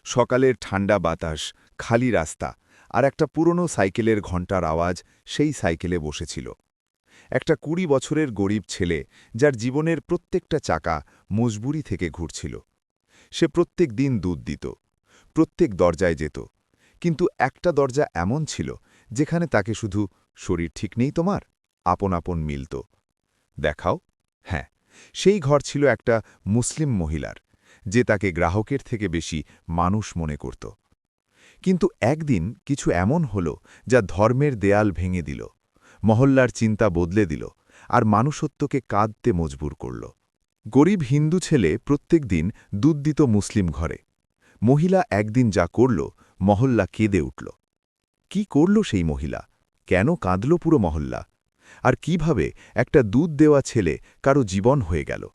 সকালের ঠান্ডা বাতাস, খালি রাস্তা আর একটা পুরনো সাইকেলের ঘণ্টার আওয়াজ সেই সাইকেলে বসেছিল। একটা ২০ বছরের গরিব ছেলে, যার জীবনের প্রত্যেকটা চাকা মজবুরি থেকে ঘুরছিল। সে প্রত্যেক দিন দুধ দিত, প্রত্যেক দরজায় যেত, কিন্তু একটা দরজা এমন ছিল যেখানে তাকে শুধু "শরীর ঠিক নেই তোমার?" আপন আপন মিলত। দেখাও। হ্যাঁ, সেই ঘর ছিল একটা মুসলিম মহিলার, যে তাকে গ্রাহকের থেকে বেশি মানুষ মনে করত। কিন্তু একদিন কিছু এমন হল যা ধর্মের দেয়াল ভেঙে দিল, মহল্লার চিন্তা বদলে দিল, আর মানুষত্বকে কাঁদতে মজবুর করল। গরিব হিন্দু ছেলে প্রত্যেক দিন দুধ দিত মুসলিম ঘরে। মহিলা একদিন যা করল, মহল্লা কেঁদে উঠল। কি করল সেই মহিলা? কেন কাঁদল পুরো মহল্লা? আর কিভাবে একটা দুধ দেওয়া ছেলে কারো জীবন হয়ে গেল?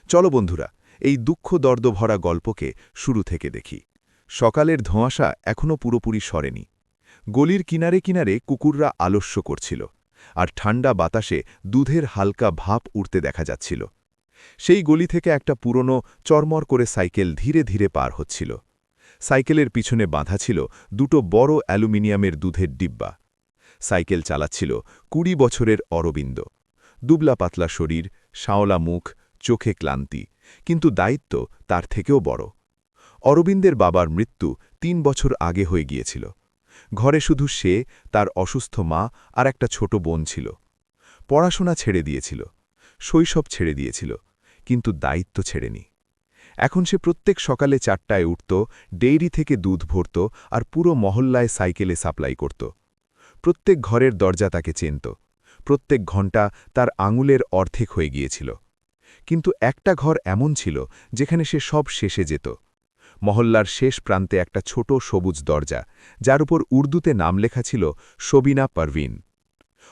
চলো বন্ধুরা, এই দুঃখ দর্দ ভরা গল্পকে শুরু থেকে দেখি। সকালের ধোঁয়াশা এখনও পুরোপুরি সরেনি। গলির কিনারে কিনারে কুকুররা আলস্য করছিল, আর ঠান্ডা বাতাসে দুধের হালকা ভাপ উঠতে দেখা যাচ্ছিল। সেই গলি থেকে একটা পুরনো চরমর করে সাইকেল ধীরে ধীরে পার হচ্ছিল। সাইকেলের পিছনে বাঁধা ছিল দুটো বড় অ্যালুমিনিয়ামের দুধের ডিব্বা। সাইকেল চালাচ্ছিল ২০ বছরের অরবিন্দ। দুবলা পাতলা শরীর, শাওলা মুখ, চোখে ক্লান্তি, কিন্তু দায়িত্ব তার থেকেও বড়। অরবিন্দের বাবার মৃত্যু ৩ বছর আগে হয়ে গিয়েছিল। ঘরে শুধু সে, তার অসুস্থ মা আর একটা ছোট বোন ছিল। পড়াশোনা ছেড়ে দিয়েছিল, শৈশব ছেড়ে দিয়েছিল, কিন্তু দায়িত্ব ছেড়েনি। এখন সে প্রত্যেক সকালে ৪টায় উঠত, ডেইরি থেকে দুধ ভরত আর পুরো মহল্লায় সাইকেলে সাপ্লাই করত। প্রত্যেক ঘরের দরজা তাকে চেনত, প্রত্যেক ঘণ্টা তার আঙুলের অর্ধেক হয়ে গিয়েছিল। কিন্তু একটা ঘর এমন ছিল যেখানে সে সব শেষে যেত। মহল্লার শেষ প্রান্তে একটা ছোট সবুজ দরজা, যার উপর উর্দুতে নাম লেখা ছিল শবিনা পারভিন।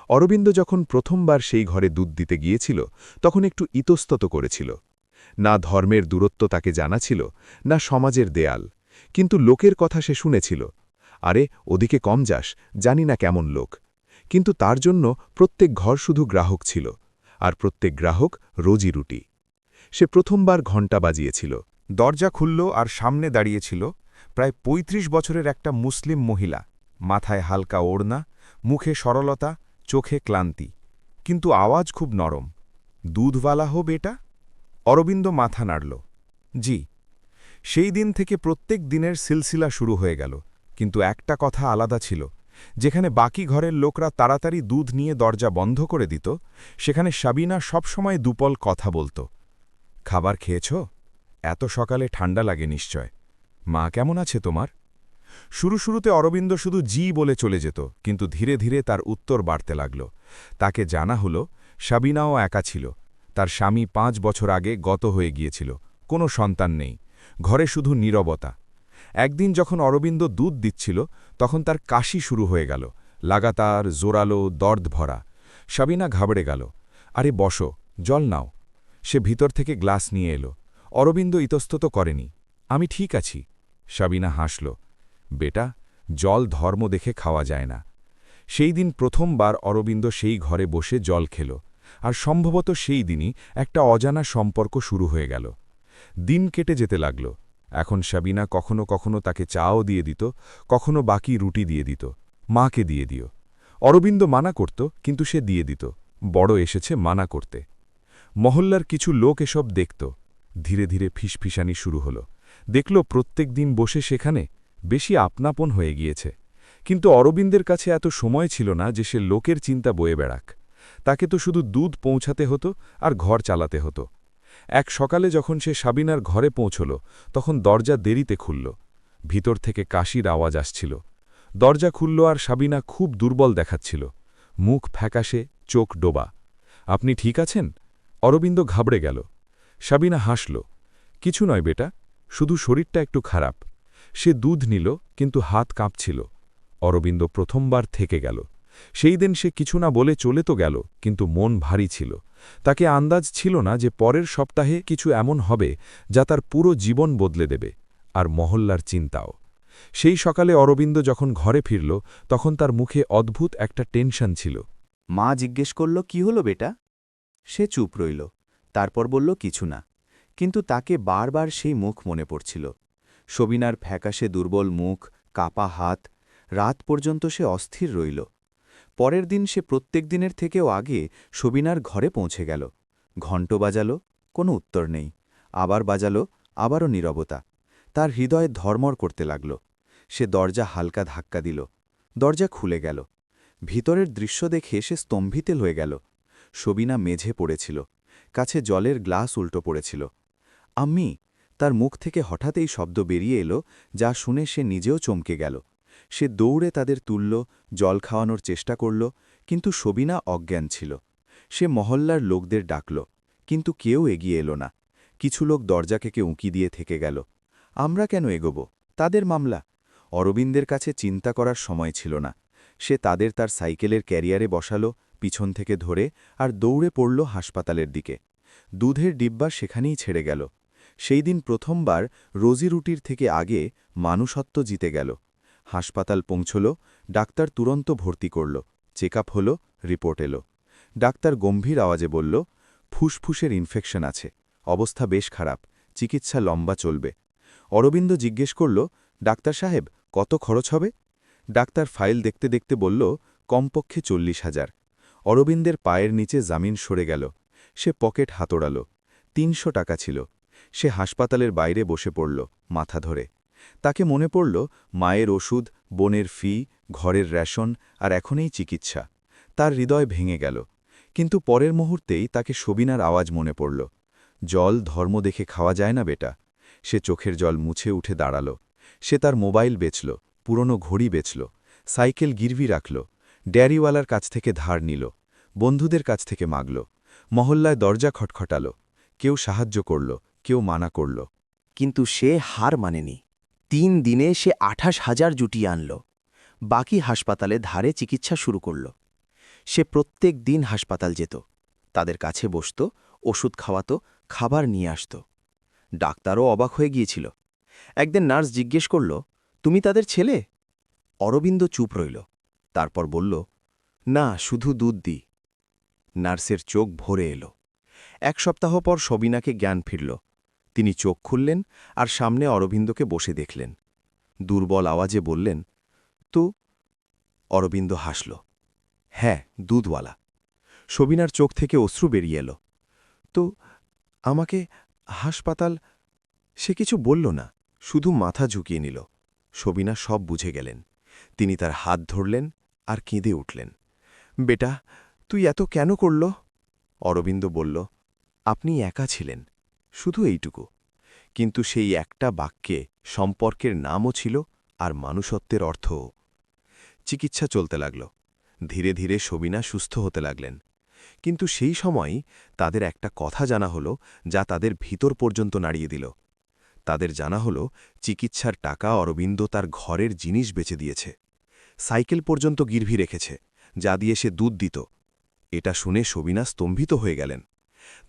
অরবিন্দ যখন প্রথমবার সেই ঘরে দুধ দিতে গিয়েছিল, তখন একটু ইতস্তত করেছিল। না ধর্মের দূরত্ব তাকে জানা ছিল, না সমাজের দেয়াল, কিন্তু লোকের কথা সে শুনেছিল। আরে ওদিকে কম যাস, জানি না কেমন লোক। কিন্তু তার জন্য প্রত্যেক ঘর শুধু গ্রাহক ছিল, আর প্রত্যেক গ্রাহক রোজি রুটি। সে প্রথমবার ঘণ্টা বাজিয়েছিল। দরজা খুলল আর সামনে দাঁড়িয়েছিল প্রায় ৩৫ বছরের একটা মুসলিম মহিলা। মাথায় হালকা ওড়না, মুখে সরলতা, চোখে ক্লান্তি, কিন্তু আওয়াজ খুব নরম। "দুধওয়ালা হো বেটা?" অরবিন্দ মাথা নাড়ল। জি। সেই দিন থেকে প্রত্যেক দিনের সিলসিলা শুরু হয়ে গেল, কিন্তু একটা কথা আলাদা ছিল। যেখানে বাকি ঘরের লোকরা তাড়াতাড়ি দুধ নিয়ে দরজা বন্ধ করে দিত, সেখানে সাবিনা সবসময় দুপল কথা বলত। "খাবার খেয়েছ? এত সকালে ঠান্ডা লাগে নিশ্চয়। মা কেমন আছে তোমার?" শুরুতে অরবিন্দ শুধু জি বলে চলে যেত, কিন্তু ধীরে ধীরে তার উত্তর বাড়তে লাগল। তাকে জানা হলো সাবিনাও একা ছিল। তার স্বামী ৫ বছর আগে গত হয়ে গিয়েছিল, কোনো সন্তান নেই, ঘরে শুধু নীরবতা। একদিন যখন অরবিন্দ দুধ দিচ্ছিল, তখন তার কাশি শুরু হয়ে গেল, লাগাতার, জোরালো, দর্দ ভরা। সাবিনা ঘাবড়ে গেল। "আরে বসো, জল নাও।" সে ভিতর থেকে গ্লাস নিয়ে এলো। অরবিন্দ ইতস্তত করেনি। "আমি ঠিক আছি।" সাবিনা হাসল। "বেটা, জল ধর্ম দেখে খাওয়া যায় না।" সেই দিন প্রথমবার অরবিন্দ সেই ঘরে বসে জল খেল, আর সম্ভবত সেই দিনই একটা অজানা সম্পর্ক শুরু হয়ে গেল। দিন কেটে যেতে লাগল। এখন সাবিনা কখনো কখনো তাকে চাও দিয়ে দিত, কখনো বাকি রুটি দিয়ে দিত। "মাকে দিয়ে দিও।" অরবিন্দ মানা করত, কিন্তু সে দিয়ে দিত। বড় এসেছে মানা করতে। মহল্লার কিছু লোক এসব দেখত। ধীরে ধীরে ফিসফিসানি শুরু হল। দেখল প্রত্যেক দিন বসে সেখানে বেশি আপনাপন হয়ে গিয়েছে। কিন্তু অরবিন্দের কাছে এত সময় ছিল না যে সে লোকের চিন্তা বয়ে বেড়াক। তাকে তো শুধু দুধ পৌঁছাতে হতো আর ঘর চালাতে হতো। এক সকালে যখন সে সাবিনার ঘরে পৌঁছল, তখন দরজা দেরিতে খুলল। ভিতর থেকে কাশির আওয়াজ আসছিল। দরজা খুলল আর সাবিনা খুব দুর্বল দেখাচ্ছিল, মুখ ফ্যাকাশে, চোখ ডোবা। "আপনি ঠিক আছেন?" অরবিন্দ ঘাবড়ে গেল। সাবিনা হাসল। "কিছু নয় বেটা, শুধু শরীরটা একটু খারাপ।" সে দুধ নিল, কিন্তু হাত কাঁপছিল। অরবিন্দ প্রথমবার থেকে গেল। সেই দিন সে কিছু না বলে চলে তো গেল, কিন্তু মন ভারী ছিল। তাকে আন্দাজ ছিল না যে পরের সপ্তাহে কিছু এমন হবে যা তার পুরো জীবন বদলে দেবে, আর মহল্লার চিন্তাও। সেই সকালে অরবিন্দ যখন ঘরে ফিরল, তখন তার মুখে অদ্ভুত একটা টেনশন ছিল। মা জিজ্ঞেস করল, "কি হলো বেটা?" সে চুপ রইল। তারপর বলল, "কিছু না।" কিন্তু তাকে বারবার সেই মুখ মনে পড়ছিল। সবিনার ফ্যাকাশে দুর্বল মুখ, কাপা হাত, রাত পর্যন্ত সে অস্থির রইল। পরের দিন সে প্রত্যেক দিনের থেকেও আগে সবিনার ঘরে পৌঁছে গেল। ঘণ্ট বাজাল, কোনো উত্তর নেই। আবার বাজাল, আবারও নীরবতা। তার হৃদয় ধর্মর করতে লাগল। সে দরজা হালকা ধাক্কা দিল। দরজা খুলে গেল। ভিতরের দৃশ্য দেখে সে স্তম্ভিত হয়ে গেল। সবিনা মেঝে পড়েছিল। কাছে জলের গ্লাস উল্টো পড়েছিল। আম্মি! তার মুখ থেকে হঠাৎ এই শব্দ বেরিয়ে এলো, যা শুনে সে নিজেও চমকে গেল। সে দৌড়ে তাদের তুলল, জল খাওয়ানোর চেষ্টা করল, কিন্তু সবিনা অজ্ঞান ছিল। সে মহল্লার লোকদের ডাকল, কিন্তু কেউ এগিয়ে এলো না। কিছু লোক দরজাকে উঁকি দিয়ে থেকে গেল। আমরা কেন এগোব? তাদের মামলা। অরবিন্দের কাছে চিন্তা করার সময় ছিল না। সে তার সাইকেলের ক্যারিয়ারে বসালো, পিছন থেকে ধরে, আর দৌড়ে পড়ল হাসপাতালের দিকে। দুধের ডিব্বা সেখানেই ছেড়ে গেল। সেই দিন প্রথমবার রোজি রুটির থেকে আগে মানুষত্ব জিতে গেল। হাসপাতাল পৌঁছল, ডাক্তার তুরন্ত ভর্তি করল। চেক আপ হল, রিপোর্ট এলো। ডাক্তার গম্ভীর আওয়াজে বলল, ফুসফুসের ইনফেকশন আছে, অবস্থা বেশ খারাপ, চিকিৎসা লম্বা চলবে। অরবিন্দ জিজ্ঞেস করল, ডাক্তার সাহেব, কত খরচ হবে? ডাক্তার ফাইল দেখতে দেখতে বলল, কমপক্ষে 40,000। অরবিন্দের পায়ের নিচে জামিন সরে গেল। সে পকেট হাতড়াল। 300 টাকা ছিল। সে হাসপাতালের বাইরে বসে পড়ল, মাথা ধরে। তাকে মনে পড়ল মায়ের ওষুধ, বোনের ফি, ঘরের রেশন, আর এখন এই চিকিৎসা। তার হৃদয় ভেঙে গেল। কিন্তু পরের মুহূর্তেই তাকে সবিনার আওয়াজ মনে পড়ল, জল ধর্ম দেখে খাওয়া যায় না বেটা। সে চোখের জল মুছে উঠে দাঁড়াল। সে তার মোবাইল বেচল, পুরনো ঘড়ি বেচল, সাইকেল গিরভি রাখল, ডেয়ারিওয়ালার কাছ থেকে ধার নিল, বন্ধুদের কাছ থেকে মাগল, মহল্লায় দরজা খটখটাল। কেউ সাহায্য করল, কেউ মানা করল। কিন্তু সে হার মানেনি। 3 দিনে সে 28,000 জুটিয়ে আনল। বাকি হাসপাতালে ধারে চিকিৎসা শুরু করল। সে প্রত্যেক দিন হাসপাতাল যেত, তাদের কাছে বসত, ওষুধ খাওয়াত, খাবার নিয়ে আসত। ডাক্তারও অবাক হয়ে গিয়েছিল। একদিন নার্স জিজ্ঞেস করল, তুমি তাদের ছেলে? অরবিন্দ চুপ রইল। তারপর বলল, না, শুধু দুধ দিই। নার্সের চোখ ভরে এলো। 1 সপ্তাহ পর সবিনাকে জ্ঞান ফিরল। তিনি চোখ খুললেন আর সামনে অরবিন্দকে বসে দেখলেন। দুর্বল আওয়াজে বললেন, তো? অরবিন্দ হাসল। হ্যাঁ, দুধওয়ালা। সবিনার চোখ থেকে অশ্রু বেরিয়ে এলো। তো আমাকে হাসপাতাল? সে কিছু বলল না, শুধু মাথা ঝুঁকিয়ে নিল। সবিনা সব বুঝে গেলেন। তিনি তার হাত ধরলেন আর কেঁদে উঠলেন। বেটা, তুই এত কেন করল? অরবিন্দ বলল, আপনি একা ছিলেন, শুধু এইটুকু। কিন্তু সেই একটা বাক্যে সম্পর্কের নামও ছিল আর মানুষত্বের অর্থও। চিকিৎসা চলতে লাগল। ধীরে ধীরে সবিনা সুস্থ হতে লাগলেন। কিন্তু সেই সময়ই তাদের একটা কথা জানা হলো, যা তাদের ভিতর পর্যন্ত নাড়িয়ে দিল। তাদের জানা হলো চিকিৎসার টাকা অরবিন্দ তার ঘরের জিনিস বেচে দিয়েছে। সাইকেল পর্যন্ত গিরভি রেখেছে, যা দিয়ে সে দুধ দিত। এটা শুনে সবিনা স্তম্ভিত হয়ে গেলেন।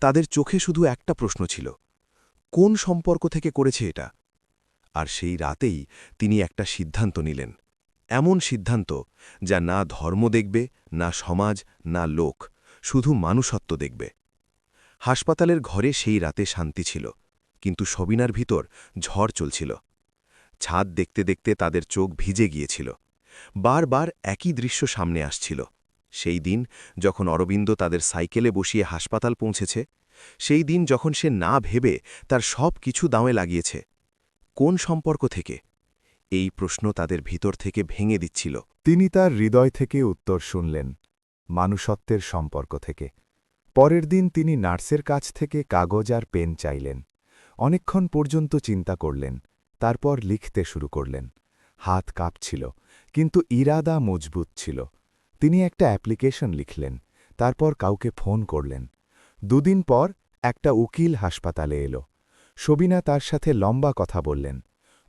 তাদের চোখে শুধু একটা প্রশ্ন ছিল, কোন সম্পর্ক থেকে করেছে এটা? আর সেই রাতেই তিনি একটা সিদ্ধান্ত নিলেন। এমন সিদ্ধান্ত যা না ধর্ম দেখবে, না সমাজ, না লোক, শুধু মানুষত্ব দেখবে। হাসপাতালের ঘরে সেই রাতে শান্তি ছিল, কিন্তু সবিনার ভিতর ঝড় চলছিল। ছাদ দেখতে দেখতে তাদের চোখ ভিজে গিয়েছিল। বারবার একই দৃশ্য সামনে আসছিল। সেই দিন যখন অরবিন্দ তাদের সাইকেলে বসিয়ে হাসপাতাল পৌঁছেছে, সেই দিন যখন সে না ভেবে তার সব কিছু দাঁয়ে লাগিয়েছে। কোন সম্পর্ক থেকে? এই প্রশ্ন তাদের ভিতর থেকে ভেঙে দিচ্ছিল। তিনি তার হৃদয় থেকে উত্তর শুনলেন, মানুষত্বের সম্পর্ক থেকে। পরের দিন তিনি নার্সের কাছ থেকে কাগজ আর পেন চাইলেন। অনেকক্ষণ পর্যন্ত চিন্তা করলেন, তারপর লিখতে শুরু করলেন। হাত কাঁপছিল, কিন্তু ইরাদা মজবুত ছিল। তিনি একটা অ্যাপ্লিকেশন লিখলেন, তারপর কাউকে ফোন করলেন। 2 দিন পর একটা উকিল হাসপাতালে এলো। সবিনা তার সাথে লম্বা কথা বললেন।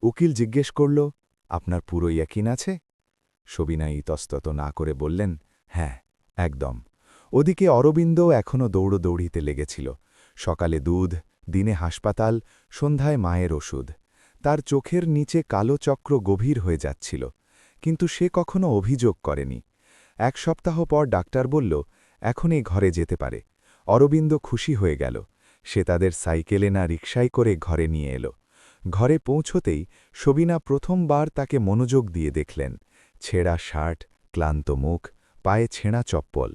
উকিল জিজ্ঞেস করল, আপনার পুরো ইয়াকিন আছে? সবিনা ইতস্তত না করে বললেন, হ্যাঁ, একদম। ওদিকে অরবিন্দও এখনও দৌড়দৌড়িতে লেগেছিল। সকালে দুধ, দিনে হাসপাতাল, সন্ধ্যায় মায়ের ওষুধ। তার চোখের নিচে কালো চক্র গভীর হয়ে যাচ্ছিল, কিন্তু সে কখনো অভিযোগ করেনি। 1 সপ্তাহ পর ডাক্তার বলল, এখন এই ঘরে যেতে পারে। অরবিন্দ খুশি হয়ে গেল। সে তাদের সাইকেলে না রিকশায় করে ঘরে নিয়ে এলো। ঘরে পৌঁছতেই সবিনা প্রথমবার তাকে মনোযোগ দিয়ে দেখলেন। ছেঁড়া শার্ট, ক্লান্ত মুখ, পায়ে ছেঁড়া চপ্পল।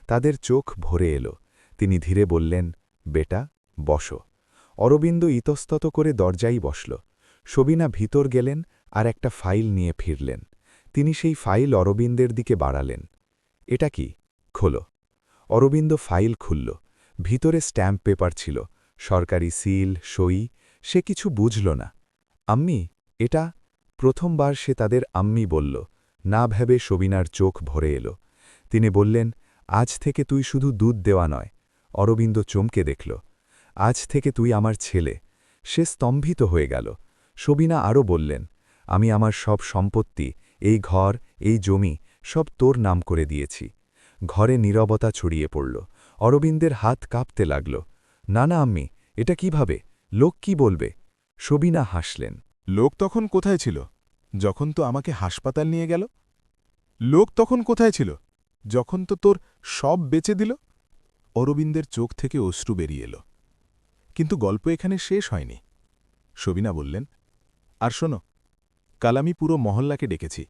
তাদের চোখ ভরে এলো। তিনি ধীরে বললেন, বেটা, বসো। অরবিন্দ ইতস্তত করে দরজাই বসল। সবিনা ভিতর গেলেন আর একটা ফাইল নিয়ে ফিরলেন। তিনি সেই ফাইল অরবিন্দের দিকে বাড়ালেন। এটা কি? খোলো। অরবিন্দ ফাইল খুলল। ভিতরে স্ট্যাম্প পেপার ছিল, সরকারি সিল, সই। সে কিছু বুঝল না। আম্মি, এটা? প্রথমবার সে তাদের আম্মি বলল। না ভেবে সবিনার চোখ ভরে এলো। তিনি বললেন, আজ থেকে তুই শুধু দুধ দেওয়া নয়। অরবিন্দ চমকে দেখল। আজ থেকে তুই আমার ছেলে। সে স্তম্ভিত হয়ে গেল। সবিনা আরও বললেন, আমি আমার সব সম্পত্তি, এই ঘর, এই জমি, সব তোর নাম করে দিয়েছি। ঘরে নীরবতা ছড়িয়ে পড়ল। অরবিন্দের হাত কাঁপতে লাগল। না না আম্মি, এটা কিভাবে? লোক কি বলবে? সবিনা হাসলেন। লোক তখন কোথায় ছিল, যখন তো আমাকে হাসপাতাল নিয়ে গেল? লোক তখন কোথায় ছিল, যখন তো তোর সব বেচে দিল? অরবিন্দের চোখ থেকে অশ্রু বেরিয়ে এলো। কিন্তু গল্প এখানে শেষ হয়নি। সবিনা বললেন, আর শোনো, কাল আমি পুরো মহল্লাকে ডেকেছি।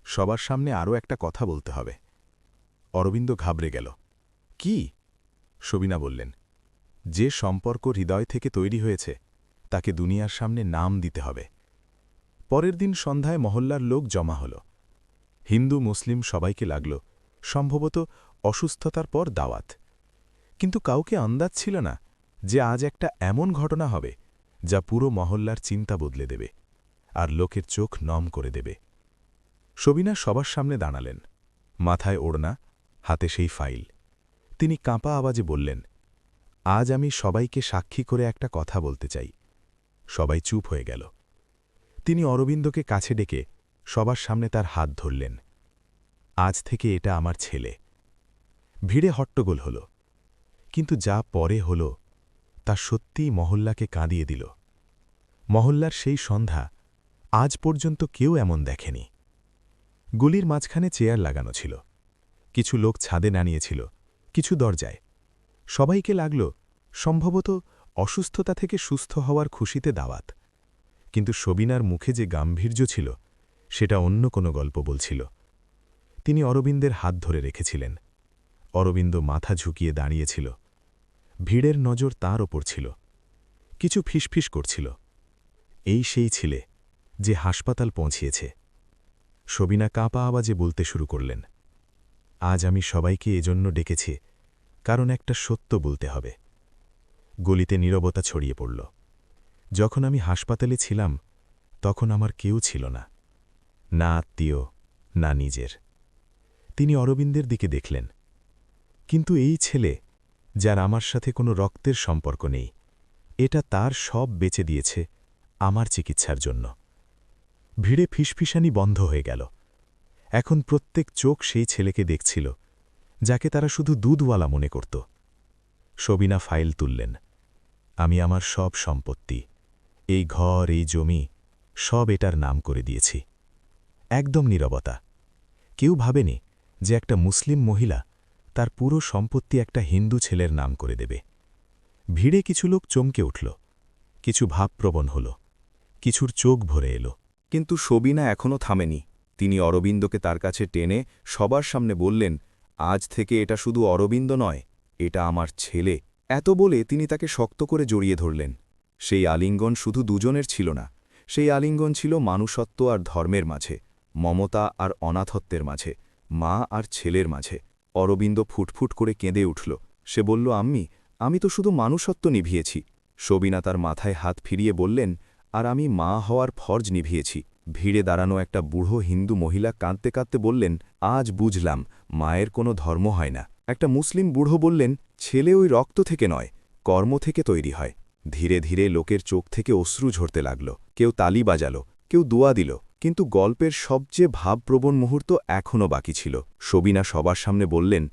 সবার সামনে আরও একটা কথা বলতে হবে। অরবিন্দ ঘাবড়ে গেল। কি? সবিনা বললেন, যে সম্পর্ক হৃদয় থেকে তৈরি হয়েছে তাকে দুনিয়ার সামনে নাম দিতে হবে। পরের দিন সন্ধ্যায় মহল্লার লোক জমা হল। হিন্দু মুসলিম সবাইকে লাগল, সম্ভবত অসুস্থতার পর দাওয়াত। কিন্তু কাউকে আন্দাজ ছিল না যে আজ একটা এমন ঘটনা হবে যা পুরো মহল্লার চিন্তা বদলে দেবে আর লোকের চোখ নম করে দেবে। সবিনা সবার সামনে দাঁড়ালেন, মাথায় ওড়না, হাতে সেই ফাইল। তিনি কাঁপা আওয়াজে বললেন, আজ আমি সবাইকে সাক্ষী করে একটা কথা বলতে চাই। সবাই চুপ হয়ে গেল। তিনি অরবিন্দকে কাছে ডেকে সবার সামনে তার হাত ধরলেন। আজ থেকে এটা আমার ছেলে। ভিড়ে হট্টগোল হল। কিন্তু যা পরে হল তা সত্যিই মহল্লাকে কাঁদিয়ে দিল। মহল্লার সেই সন্ধ্যা আজ পর্যন্ত কেউ এমন দেখেনি। গলির মাঝখানে চেয়ার লাগানো ছিল। কিছু লোক ছাদে নামিয়েছিল, কিছু দরজায়। সবাইকে লাগল সম্ভবত অসুস্থতা থেকে সুস্থ হওয়ার খুশিতে দাওয়াত। কিন্তু সবিনার মুখে যে গাম্ভীর্য ছিল সেটা অন্য কোনো গল্প বলছিল। তিনি অরবিন্দের হাত ধরে রেখেছিলেন। অরবিন্দ মাথা ঝুঁকিয়ে দাঁড়িয়েছিল। ভিড়ের নজর তার ওপর ছিল। কিছু ফিসফিস করছিল, এই সেই ছেলে যে হাসপাতাল পৌঁছিয়েছে। সবিনা কাঁপা আওয়াজে বলতে শুরু করলেন, আজ আমি সবাইকে এজন্য ডেকেছি কারণ একটা সত্য বলতে হবে। গলিতে নীরবতা ছড়িয়ে পড়ল। যখন আমি হাসপাতালে ছিলাম তখন আমার কেউ ছিল না, না আত্মীয়, না নিজের। তিনি অরবিন্দের দিকে দেখলেন। কিন্তু এই ছেলে, যার আমার সাথে কোনো রক্তের সম্পর্ক নেই, এটা তার সব বেচে দিয়েছে আমার চিকিৎসার জন্য। ভিড়ে ফিসফিসানি বন্ধ হয়ে গেল। এখন প্রত্যেক চোখ সেই ছেলেকে দেখছিল যাকে তারা শুধু দুধওয়ালা মনে করত। সবিনা ফাইল তুললেন। আমি আমার সব সম্পত্তি, এই ঘর, এই জমি, সব এটার নাম করে দিয়েছি। একদম নীরবতা। কেউ ভাবেনি যে একটা মুসলিম মহিলা তার পুরো সম্পত্তি একটা হিন্দু ছেলের নাম করে দেবে। ভিড়ে কিছু লোক চমকে উঠল, কিছু ভাবপ্রবণ হল, কিছুর চোখ ভরে এলো। কিন্তু সবিনা এখনও থামেনি। তিনি অরবিন্দকে তার কাছে টেনে সবার সামনে বললেন, আজ থেকে এটা শুধু অরবিন্দ নয়, এটা আমার ছেলে। এত বলে তিনি তাকে শক্ত করে জড়িয়ে ধরলেন। সেই আলিঙ্গন শুধু দুজনের ছিল না, সেই আলিঙ্গন ছিল মানুষত্ব আর ধর্মের মাঝে, মমতা আর অনাথত্বের মাঝে, মা আর ছেলের মাঝে। অরবিন্দ ফুটফুট করে কেঁদে উঠল। সে বলল, আমি তো শুধু মানুষত্ব নিভিয়েছি। সবিনা তার মাথায় হাত ফিরিয়ে বললেন, আর আমি মা হওয়ার ফরজ নিভিয়েছি। ভিড়ে দাঁড়ানো একটা বুড়ো হিন্দু মহিলা কাঁদতে কাঁদতে বললেন, আজ বুঝলাম মায়ের কোনো ধর্ম হয় না। একটা মুসলিম বুড়ো বললেন, ছেলে ওই রক্ত থেকে নয়, কর্ম থেকে তৈরি হয়। ধীরে ধীরে লোকের চোখ থেকে অশ্রু ঝরতে লাগল। কেউ তালি বাজালো, কেউ দোয়া দিল। কিন্তু গল্পের সবচেয়ে ভাবপ্রবণ মুহূর্ত এখনও বাকি ছিল। সবিনা সবার সামনে বললেন,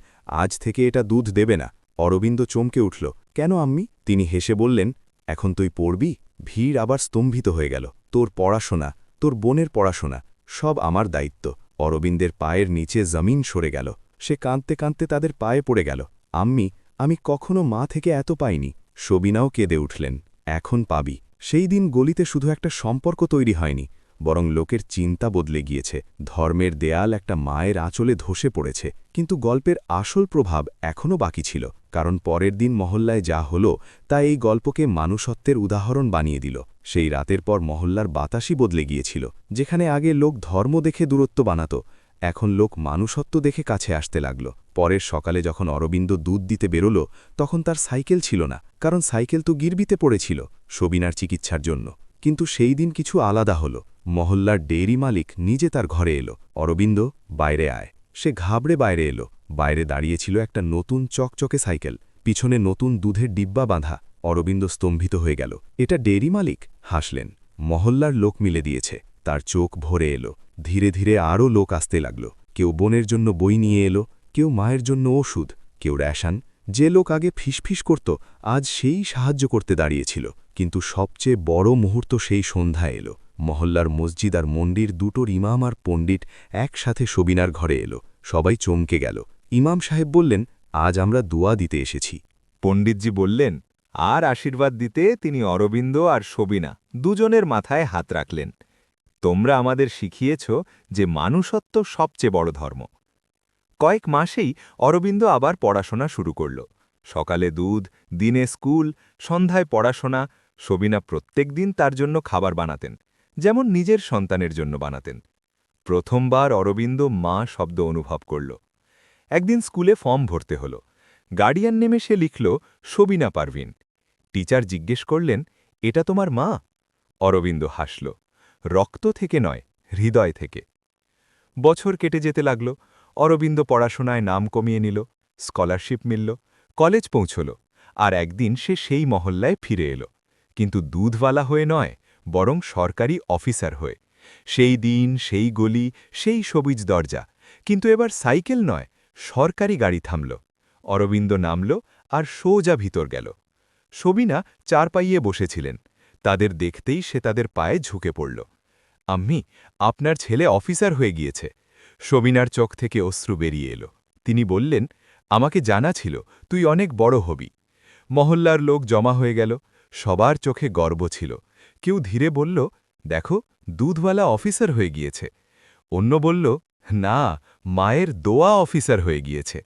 আজ থেকে এটা দুধ দেবে না। অরবিন্দ চমকে উঠল, কেন আম্মি? তিনি হেসে বললেন, এখন তুই পড়বি? ভিড় আবার স্তম্ভিত হয়ে গেল। তোর পড়াশোনা, তোর বোনের পড়াশোনা, সব আমার দায়িত্ব। অরবিন্দের পায়ের নিচে জমিন সরে গেল। সে কাঁদতে কাঁদতে তাদের পায়ে পড়ে গেল। আম্মি, আমি কখনো মা থেকে এত পাইনি। সবিনাও কেঁদে উঠলেন, এখন পাবি। সেই দিন গলিতে শুধু একটা সম্পর্ক তৈরি হয়নি, বরং লোকের চিন্তা বদলে গিয়েছে। ধর্মের দেয়াল একটা মায়ের আঁচলে ধসে পড়েছে, কিন্তু গল্পের আসল প্রভাব এখনও বাকি ছিল, কারণ পরের দিন মহল্লায় যা হলো তা এই গল্পকে মানুষত্বের উদাহরণ বানিয়ে দিল। সেই রাতের পর মহল্লার বাতাসই বদলে গিয়েছিল। যেখানে আগে লোক ধর্ম দেখে দূরত্ব বানাত, এখন লোক মানুষত্ব দেখে কাছে আসতে লাগল। পরের সকালে যখন অরবিন্দ দুধ দিতে বেরোল, তখন তার সাইকেল ছিল না, কারণ সাইকেল তো গিরবিতে পড়েছিল সবিনার চিকিৎসার জন্য। কিন্তু সেই দিন কিছু আলাদা হলো। মহল্লার ডেইরি মালিক নিজে তার ঘরে এলো। অরবিন্দ, বাইরে আয়। সে ঘাবড়ে বাইরে এলো। বাইরে দাঁড়িয়েছিল একটা নতুন চকচকে সাইকেল, পিছনে নতুন দুধের ডিব্বা বাঁধা। অরবিন্দ স্তম্ভিত হয়ে গেল। এটা ডেইরি মালিক? হাসলেন। মহল্লার লোক মিলে দিয়েছে। তার চোখ ভরে এলো। ধীরে ধীরে আরও লোক আসতে লাগল। কেউ বোনের জন্য বই নিয়ে এলো, কেউ মায়ের জন্য ওষুধ, কেউ রেশন। যে লোক আগে ফিসফিস করত, আজ সেই সাহায্য করতে দাঁড়িয়েছিল। কিন্তু সবচেয়ে বড় মুহূর্ত সেই সন্ধ্যায় এলো। মহল্লার মসজিদ আর মন্দির দুটোর ইমাম আর পণ্ডিত একসাথে সবিনার ঘরে এলো। সবাই চমকে গেল। ইমাম সাহেব বললেন, আজ আমরা দোয়া দিতে এসেছি। পণ্ডিতজি বললেন, আর আশীর্বাদ দিতে তিনি অরবিন্দ আর সবিনা দুজনের মাথায় হাত রাখলেন। তোমরা আমাদের শিখিয়েছ যে মানুষত্ব সবচেয়ে বড় ধর্ম। কয়েক মাসেই অরবিন্দ আবার পড়াশোনা শুরু করল। সকালে দুধ, দিনে স্কুল, সন্ধ্যায় পড়াশোনা। সবিনা প্রত্যেক দিন তার জন্য খাবার বানাতেন, যেমন নিজের সন্তানের জন্য বানাতেন। প্রথমবার অরবিন্দ মা শব্দ অনুভব করল। একদিন স্কুলে ফর্ম ভরতে হল। গার্ডিয়ান নেমে সে লিখল সবিনা পারভিন। টিচার জিজ্ঞেস করলেন, এটা তোমার মা? অরবিন্দ হাসল। রক্ত থেকে নয়, হৃদয় থেকে। বছর কেটে যেতে লাগল। অরবিন্দ পড়াশোনায় নাম কমিয়ে নিল, স্কলারশিপ মিলল, কলেজ পৌঁছল। আর একদিন সে সেই মহল্লায় ফিরে এলো, কিন্তু দুধওয়ালা হয়ে নয়, বরং সরকারি অফিসার হয়ে। সেই দিন, সেই গলি, সেই সবুজ দরজা। কিন্তু এবার সাইকেল নয়, সরকারি গাড়ি থামল। অরবিন্দ নামল আর সোজা ভিতর গেল। সবিনা চারপাইয়ে বসেছিলেন। তাদের দেখতেই সে তাদের পায়ে ঝুঁকে পড়ল। আম্মি, আপনার ছেলে অফিসার হয়ে গিয়েছে। সবিনার চোখ থেকে অশ্রু বেরিয়ে এলো। তিনি বললেন, আমাকে জানা ছিল তুই অনেক বড় হবি। মহল্লার লোক জমা হয়ে গেল। সবার চোখে গর্ব ছিল। কেউ ধীরে বলল, দেখো, দুধওয়ালা অফিসার হয়ে গিয়েছে। অন্য বলল, না, মায়ের দোয়া অফিসার হয়ে গিয়েছে।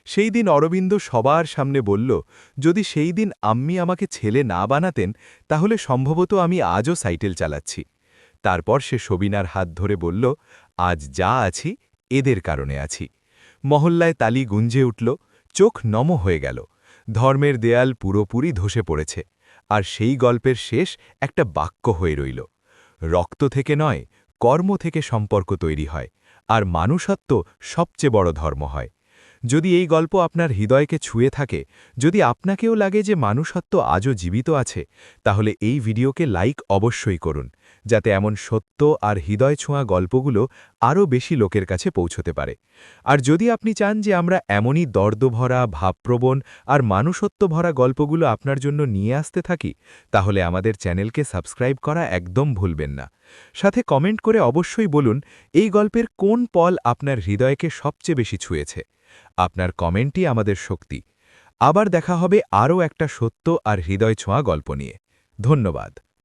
সেই দিন অরবিন্দ সবার সামনে বলল, যদি সেই দিন আম্মি আমাকে ছেলে না বানাতেন, তাহলে সম্ভবত আমি আজও সাইকেল চালাচ্ছি। তারপর সে সবিনার হাত ধরে বলল, আজ যা আছি এদের কারণে আছি। মহল্লায় তালি গুঞ্জে উঠল। চোখ নম হয়ে গেল। ধর্মের দেয়াল পুরোপুরি ধসে পড়েছে। আর সেই গল্পের শেষ একটা বাক্য হয়ে রইল, রক্ত থেকে নয়, কর্ম থেকে সম্পর্ক তৈরি হয়, আর মানুষত্ব সবচেয়ে বড় ধর্ম হয়। যদি এই গল্প আপনার হৃদয়কে ছুঁয়ে থাকে, যদি আপনাকেও লাগে যে মানুষত্ব আজও জীবিত আছে, তাহলে এই ভিডিওকে লাইক অবশ্যই করুন, যাতে এমন সত্য আর হৃদয় ছোঁয়া গল্পগুলো আরও বেশি লোকের কাছে পৌঁছতে পারে। আর যদি আপনি চান যে আমরা এমনই দর্দভরা, ভাবপ্রবণ আর মানুষত্ব ভরা গল্পগুলো আপনার জন্য নিয়ে আসতে থাকি, তাহলে আমাদের চ্যানেলকে সাবস্ক্রাইব করা একদম ভুলবেন না। সাথে কমেন্ট করে অবশ্যই বলুন এই গল্পের কোন পল আপনার হৃদয়কে সবচেয়ে বেশি ছুঁয়েছে। আপনার কমেন্টই আমাদের শক্তি। আবার দেখা হবে আরও একটা সত্য আর হৃদয় ছোঁয়া গল্প নিয়ে। ধন্যবাদ।